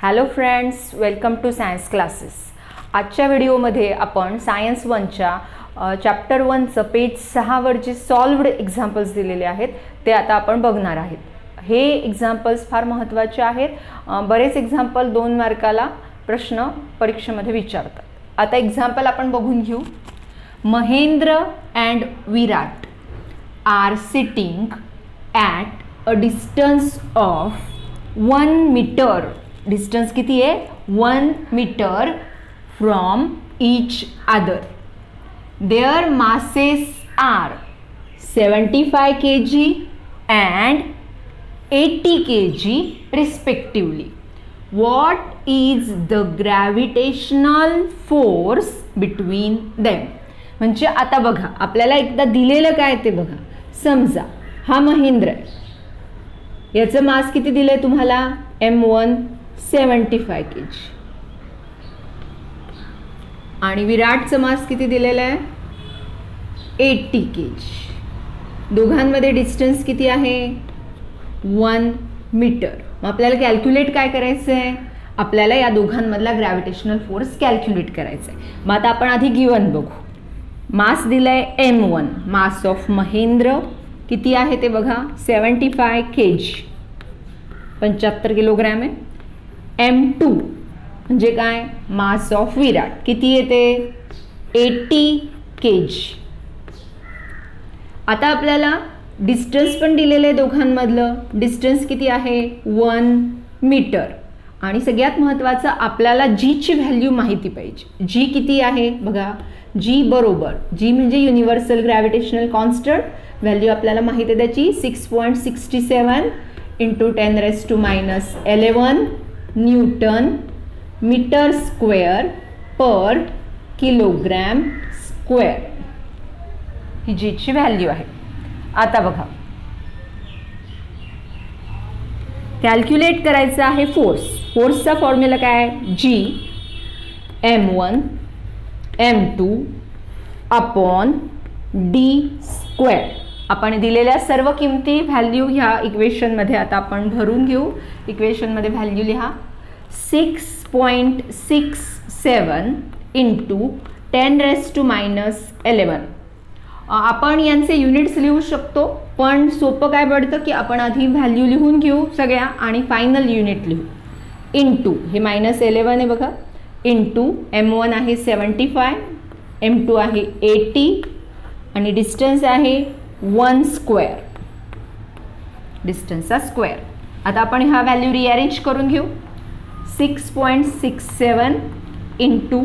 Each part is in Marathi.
Hello friends, welcome to science classes. आजच्या व्हिडिओमध्ये आपण सायन्स 1च्या चॅप्टर 1चं पेज 6वर जे सॉल्व्ड एक्झाम्पल्स दिलेले आहेत ते आता आपण बघणार आहेत. हे एक्झाम्पल्स फार महत्त्वाचे आहेत. बरेच एक्झाम्पल 2 मार्काला प्रश्न परीक्षेमध्ये विचारतात. आता एक्झाम्पल आपण बघून घेऊ. Mahendra and Virat are sitting at a distance of 1 metre. Distance किती आहे? 1 metre from each other. Their masses are 75 kg and 80 kg respectively. What is the gravitational force between them? म्हणजे आता बघा, आपल्याला एकदा दिलेलं काय ते बघा. समजा हा महेंद्र आहे, याचं मास किती दिलंय तुम्हाला? M1 75 kg आणि विराटचं मास किती दिलेलं आहे? 80 kg. दोघांमध्ये डिस्टन्स किती आहे? 1 मीटर. मग आपल्याला कॅल्क्युलेट काय करायचं आहे? आपल्याला या दोघांमधला ग्रॅव्हिटेशनल फोर्स कॅल्क्युलेट करायचा आहे. मग आता आपण आधी गिवन बघू. मास दिलाय M1, मास ऑफ महेंद्र किती आहे ते बघा, 75 kg, 75 किलोग्रॅम आहे. M2 म्हणजे काय? मास ऑफ विराट किती येते? 80 kg. आता आपल्याला डिस्टन्स पण दिलेलं आहे दोघांमधलं. डिस्टन्स किती आहे? 1 मीटर. आणि सगळ्यात महत्त्वाचं, आपल्याला जीची व्हॅल्यू माहिती पाहिजे. जी किती आहे बघा. जी बरोबर, जी म्हणजे युनिव्हर्सल ग्रॅव्हिटेशनल कॉन्स्टंट, व्हॅल्यू आपल्याला माहिती आहे त्याची 6.67 इंटू 10⁻11 न्यूटन मीटर स्क्वेअर पर किलोग्रॅम स्क्वेअर. ही जीची व्हॅल्यू आहे. आता बघा, कॅल्क्युलेट करायचं आहे फोर्स. फोर्सचा फॉर्म्युला काय? जी M1 M2 upon D square. आपण दिलेल्या सर्व किमती व्हॅल्यू ह्या इक्वेशनमध्ये आता आपण भरून घेऊ. इक्वेशनमध्ये व्हॅल्यू लिहा. 6.67 इंटू 10⁻11. आपण यांचे युनिट्स लिहू शकतो, पण सोपं काय पडतं की आपण आधी व्हॅल्यू लिहून घेऊ सगळ्या आणि फायनल युनिट लिहू. इंटू हे -11 आहे बघा, इंटू M1 आहे 75, M2 आहे 80 आणि डिस्टन्स आहे 1 स्क्वेअर, डिस्टन्सचा स्क्वेअर. आता आपण हा व्हॅल्यू रिअरेंज करून घेऊ. 6.67 इंटू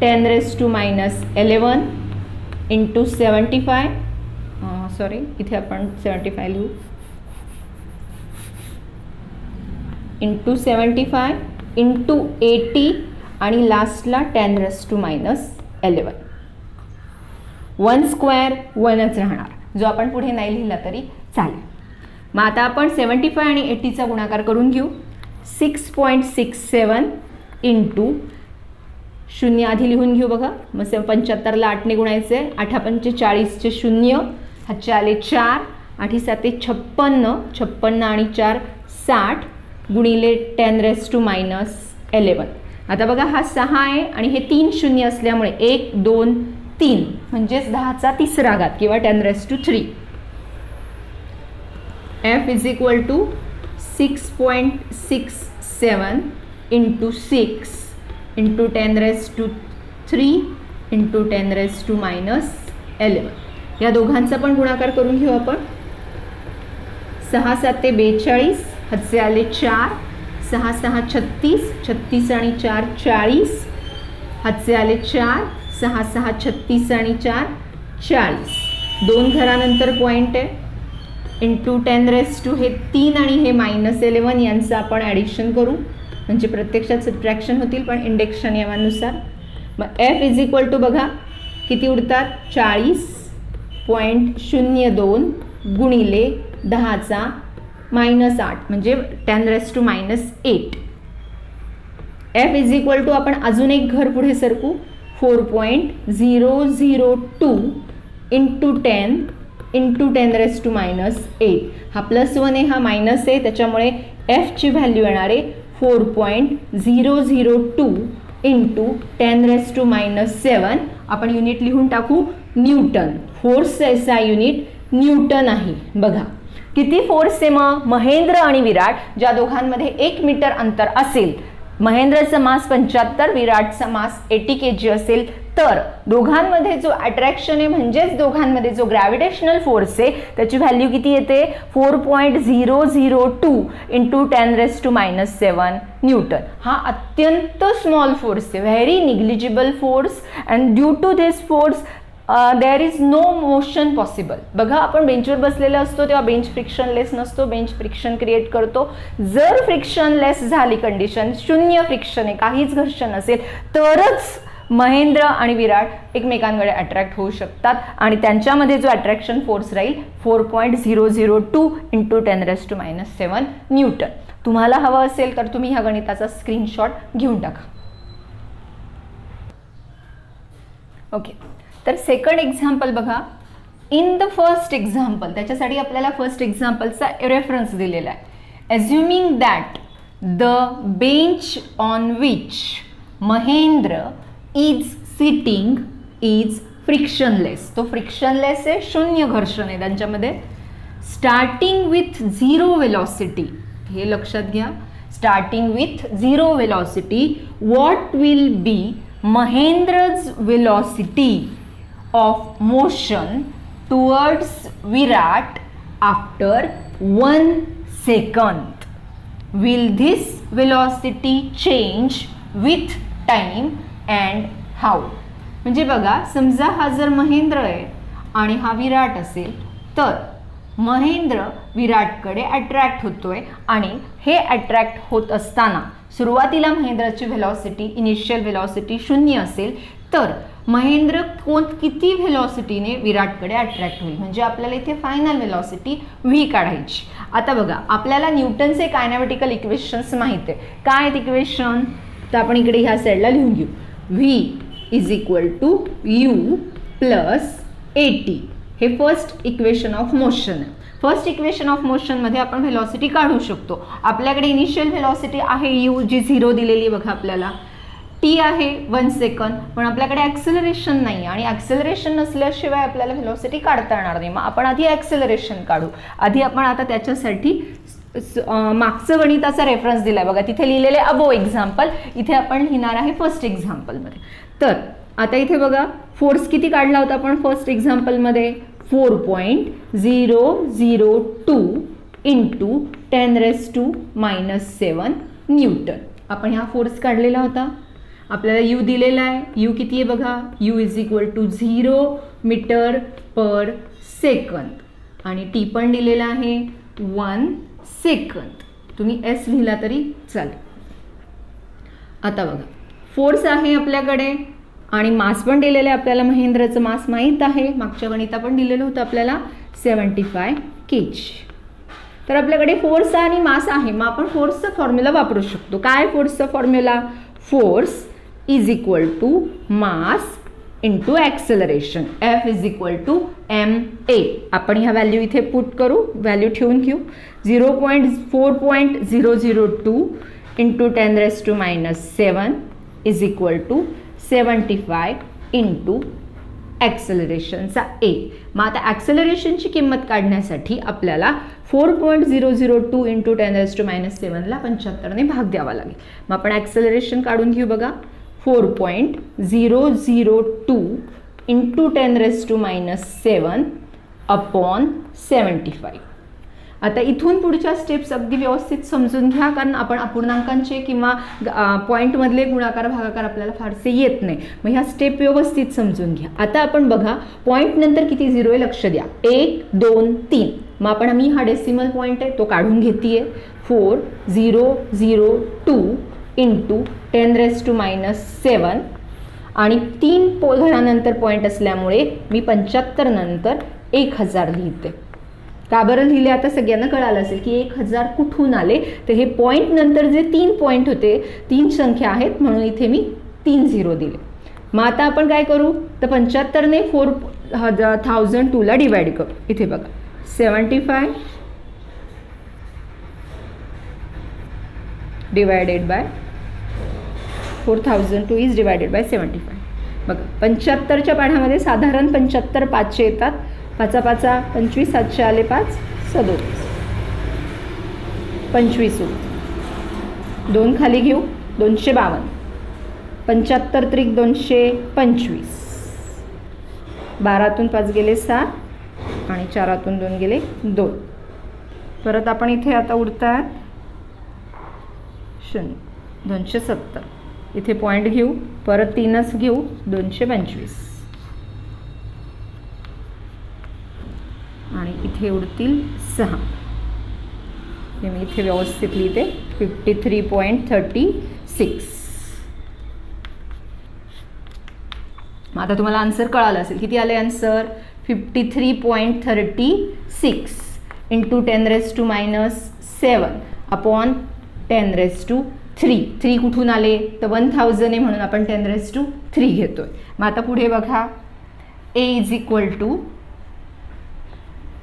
10⁻11 इंटू 75, सॉरी इथे आपण 75 लिहू, इंटू 75 इंटू 80 आणि लास्टला 10⁻11. 1 स्क्वेअर 1च राहणार, जो आपण पुढे नाही लिहिला तरी चालेल. मग आता आपण 75 आणि 80चा गुणाकार करून घेऊ. 6.67 इंटू 0 आधी लिहून घेऊ बघा. मग 75ला 8ने गुणायचे. 8×5 40चे 0, हातचे आले 4, 8×7 56, 56 आणि 4 60 गुणिले 10⁻11. आता बघा हा 6 आहे आणि हे 3 शून्य असल्यामुळे 1 2 3 म्हणजेच 10चा तिसरा घात किंवा 10⁻3. F is equal to 6.67 into 6 into 10⁻3 into 10⁻11. या दोघांचा पण गुणाकार करून घेऊ आपण. 6×7 42, हातचे आले 4, 6×6 36, 36 आणि 4 40, हातचे आले 4, 6×6 36 आणि 4 40. 2 घरानंतर पॉईंट आहे. इंटू 10⁻, हे 3 आणि हे -11 यांचं आपण ॲडिशन करू, म्हणजे प्रत्यक्षात सबट्रॅक्शन होतील पण इंडेक्स नियमानुसार. मग F इज इक्वल टू बघा किती उरतात? 40.02 गुणिले 10चा -8 म्हणजे 10⁻8. F इज इक्वल टू, आपण अजून एक घर पुढे सरकू, 4.002 इंटू 10 इंटू 10⁻8. हा +1 आहे, हा मायनस आहे, त्याच्यामुळे F ची व्हॅल्यू येणार आहे 4.002 इंटू 10⁻⁻⁷. आपण युनिट लिहून टाकू न्यूटन. फोर्स याचा युनिट न्यूटन आहे. बघा किती फोर्स आहे मग. महेंद्र आणि विराट ज्या दोघांमध्ये 1 मीटर अंतर असेल, महेंद्रचं मास 75, विराटचा मास 80 kg असेल, तर दोघांमध्ये जो अट्रॅक्शन आहे म्हणजेच दोघांमध्ये जो ग्रॅव्हिटेशनल फोर्स आहे त्याची व्हॅल्यू किती येते 4.002 इंटू 10⁻⁻⁷ न्यूटन. हा अत्यंत स्मॉल फोर्स आहे, very negligible force, and due to this force there is no motion possible. बघा आपण बेंचवर बसलेलो असतो तेव्हा बेंच फ्रिक्शनलेस नसतो, बेंच फ्रिक्शन क्रिएट करतो. जर फ्रिक्शनलेस झाली कंडिशन, शून्य फ्रिक्शन आहे, काहीच घर्षण असेल, तरच महेंद्र आणि विराट एकमेकांकडे अट्रॅक्ट होऊ शकतात आणि त्यांच्यामध्ये जो अट्रॅक्शन फोर्स राहील 4.002 इंटू 10⁻⁷ न्यूटन. तुम्हाला हवं असेल तर तुम्ही ह्या गणिताचा स्क्रीनशॉट घेऊन टाका. ओके, तर सेकंड एक्झाम्पल बघा. इन द फर्स्ट एक्झाम्पल, त्याच्यासाठी आपल्याला फर्स्ट एक्झाम्पलचा रेफरन्स दिलेला आहे. Assuming that the bench on which Mahendra is sitting is frictionless. तो फ्रिक्शनलेस आहे, शून्य घर्षण आहे त्यांच्यामध्ये. स्टार्टिंग विथ 0 वेलॉसिटी, हे लक्षात घ्या. Starting with 0 velocity, what will be Mahendra's velocity of motion towards Virat after 1 second? Will this velocity change with time and how? म्हणजे बघा, समजा हा जर महेंद्र आहे आणि हा विराट असेल, तर महेंद्र विराटकडे अट्रॅक्ट होतोय आणि हे अट्रॅक्ट होत असताना सुरुवातीला महेंद्रची व्हेलॉसिटी, इनिशियल व्हेलॉसिटी 0 असेल, तर महेंद्र किती व्हेलॉसिटीने विराटकडे अट्रॅक्ट होईल, म्हणजे आपल्याला इथे फायनल व्हेलॉसिटी v काढायची. आता बघा, आपल्याला न्यूटनचे कायनेमॅटिकल इक्वेशन्स माहित आहे. काय आहेत इक्वेशन, तर आपण इकडे ह्या साईडला लिहून घेऊ. v is equal to u plus at. हे फर्स्ट इक्वेशन ऑफ मोशन आहे. फर्स्ट इक्वेशन ऑफ मोशनमध्ये आपण व्हेलॉसिटी काढू शकतो. आपल्याकडे इनिशियल व्हेलॉसिटी आहे u, जी 0 दिलेली आहे बघा आपल्याला. t आहे 1 सेकंद, पण आपल्याकडे ॲक्सेलरेशन नाही आणि ॲक्सेलरेशन नसल्याशिवाय आपल्याला व्हेलॉसिटी काढता येणार नाही. मग आपण आधी ॲक्सेलरेशन काढू. आधी आपण आता त्याच्यासाठी मागचं गणिताचा रेफरन्स दिलाय बघा, तिथे लिहिलेले अबो एक्झाम्पल, इथे आपण लिहिणार आहे फर्स्ट एक्झाम्पलमध्ये. तर आता इथे बघा, फोर्स किती काढला होता आपण फर्स्ट एक्झाम्पलमध्ये, 4.002 इंटू 10⁻⁻⁷ न्यूटन. आपण हा फोर्स काढलेला होता. आपल्याला यू दिलेला आहे. यू किती आहे बघा, u is equal to 0 metre per second आणि टी पण दिलेला आहे 1 सेकंद. तुम्ही एस लिहिला तरी चालेल. आता बघा, फोर्स आहे आपल्याकडे आणि मास पण दिलेलं आहे आपल्याला. महेंद्रचं मास माहीत आहे, मागच्या गणिता पण दिलेलं होतं आपल्याला 75 kg. तर आपल्याकडे फोर्स आणि मास आहे. मग आपण फोर्सचा फॉर्म्युला वापरू शकतो. काय फोर्सचा formula, force is equal to mass into acceleration, F is equal to ma. आपण ह्या व्हॅल्यू इथे पुट करू, व्हॅल्यू ठेवून घेऊ. 4.002 into 10⁻⁷ is equal to 75 into ॲक्सेलरेशनचा A. मग आता ॲक्सेलरेशनची किंमत काढण्यासाठी आपल्याला 4.002 इंटू 10⁻⁷ ला 75ने भाग द्यावा लागेल. मग आपण ॲक्सेलरेशन काढून घेऊ बघा. 4.002 इंटू 10⁻⁷ अपॉन 75. आता इथून पुढच्या स्टेप्स अगदी व्यवस्थित समजून घ्या, कारण आपण अपूर्णांकांचे किंवा पॉईंटमधले गुणाकार भागाकार आपल्याला फारसे येत नाही. मग ह्या स्टेप व्यवस्थित समजून घ्या. आता आपण बघा, पॉईंट नंतर किती झिरो आहे लक्ष द्या, 1 2 3. मग आपण मी हा डेसिमल पॉईंट आहे तो काढून घेते. 4.002 इंटू 10⁻⁷ आणि 3 घरानंतर पॉईंट असल्यामुळे मी 75 नंतर 1000 लिहिते. का बरं लिहिले आता सगळ्यांना कळालं असेल की 1000 कुठून आले. तर हे पॉईंट नंतर जे 3 पॉईंट होते, 3 संख्या आहेत म्हणून इथे मी 3 0 दिले. मग आता आपण काय करू, तर 75ने 4002 ला डिवाइड करू. इथे बघा 75 divided by 4002 is divided by 75. बघा 75च्या पाढ्यामध्ये साधारण 75 पाचशे येतात. 5 5 25, 700 आले 5 37, 25 2 खाली घेऊ 252, 75 त्रिक 225, 12तून 5 गेले 7 आणि 4तून 2 गेले 2. परत आपण इथे आता उरतात 0 270, इथे पॉईंट घेऊ, परत 3च घेऊ 225 आणि इथे उरतील 6. हे मी इथे व्यवस्थित लिहिते 53.36. मग आता तुम्हाला आन्सर कळालं असेल. किती आले आन्सर? 53.36 into 10⁻⁻7 upon 10⁻3. 3 कुठून आले? तर 1000 आहे म्हणून आपण 10⁻3 घेतोय. मग आता पुढे बघा, A is equal to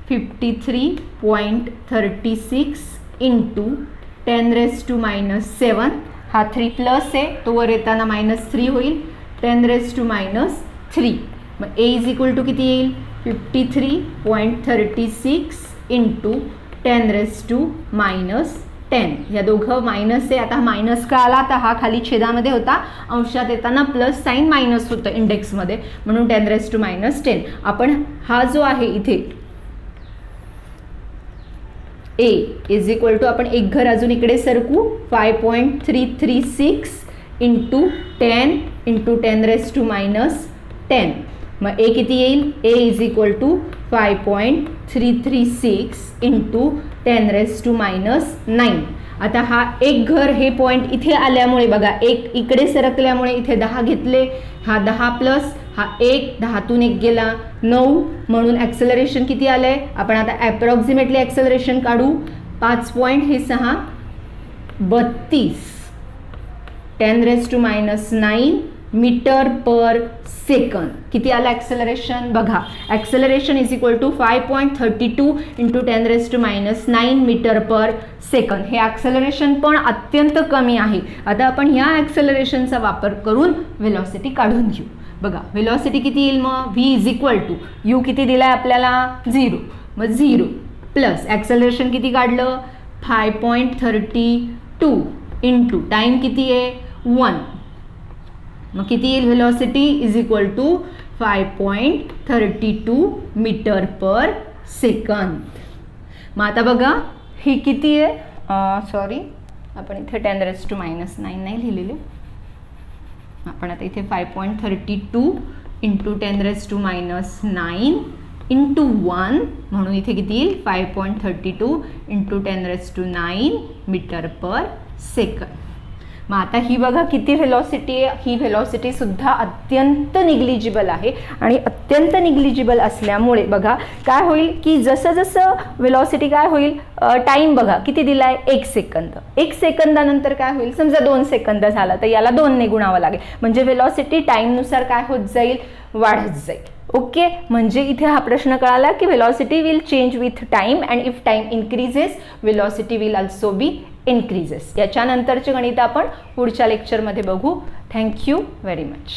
53.36 into 10⁻⁻7. हा 3 प्लस आहे, तो वर येताना -3 होईल, 10⁻3. मग A इज इक्वल टू किती येईल? 53.36 इंटू 10⁻10. या दोघं मायनस आहे. आता मायनस का आला? तर हा खाली छेदामध्ये होता, अंशात येताना प्लस साईन मायनस होतं इंडेक्समध्ये, म्हणून 10⁻10. आपण हा जो आहे इथे A इज इक्वल टू, आपण एक घर अजून इकडे सरकू, 5.336 इंटू 10 इंटू 10⁻10. मग A किती येईल? A is equal to 5.336 into 10⁻9. आता हा एक घर हे पॉईंट इथे आल्यामुळे बघा, एक इकडे सरकल्यामुळे इथे 10 घेतले, हा 10 प्लस हा 1, 10तून 1 गेला 9, म्हणून ॲक्सेलरेशन किती आलंय? आपण आता ॲप्रॉक्सिमेटली ॲक्सेलरेशन काढू. 5 पॉईंट हे 6 32 10⁻9 मीटर पर सेकंद. किती आलं ॲक्सेलरेशन? बघा, acceleration is equal to 5.32 into 10⁻9 metre per second. हे ॲक्सेलरेशन पण अत्यंत कमी आहे. आता आपण ह्या ॲक्सेलरेशनचा वापर करून व्हेलॉसिटी काढून घेऊ. बघा, व्हेलॉसिटी किती येईल? मग V is equal to, u किती दिलाय आपल्याला? 0. मग 0 प्लस ॲक्सेलरेशन किती काढलं? 5.32 इंटू टाईम किती आहे? 1. मग किती येईल? Velocity is equal to 5.32 metre per second. मग आता बघा, ही किती आहे? सॉरी, आपण इथे 10⁻9 नाही लिहिलेले. आपण आता इथे 5.32 इंटू 10⁻9 इंटू 1, म्हणून इथे किती येईल? 5.32 इंटू 10⁻9 मीटर पर सेकंद. मग आता ही बघा किती व्हेलॉसिटी आहे. ही व्हेलॉसिटी सुद्धा अत्यंत निग्लिजिबल आहे, आणि अत्यंत निग्लिजिबल असल्यामुळे बघा काय होईल की जसं जसं व्हेलॉसिटी काय होईल, टाईम बघा किती दिलाय? 1 सेकंद. 1 सेकंदानंतर काय होईल? समजा 2 सेकंद झाला तर याला 2 ने गुणावं लागेल, म्हणजे व्हेलॉसिटी टाईमनुसार काय होत जाईल? वाढत जाईल. ओके, म्हणजे इथे हा प्रश्न कळाला की velocity will change with time, and if time increases velocity will also be increases. याच्यानंतरचे गणित आपण पुढच्या लेक्चरमध्ये बघू. Thank you very much.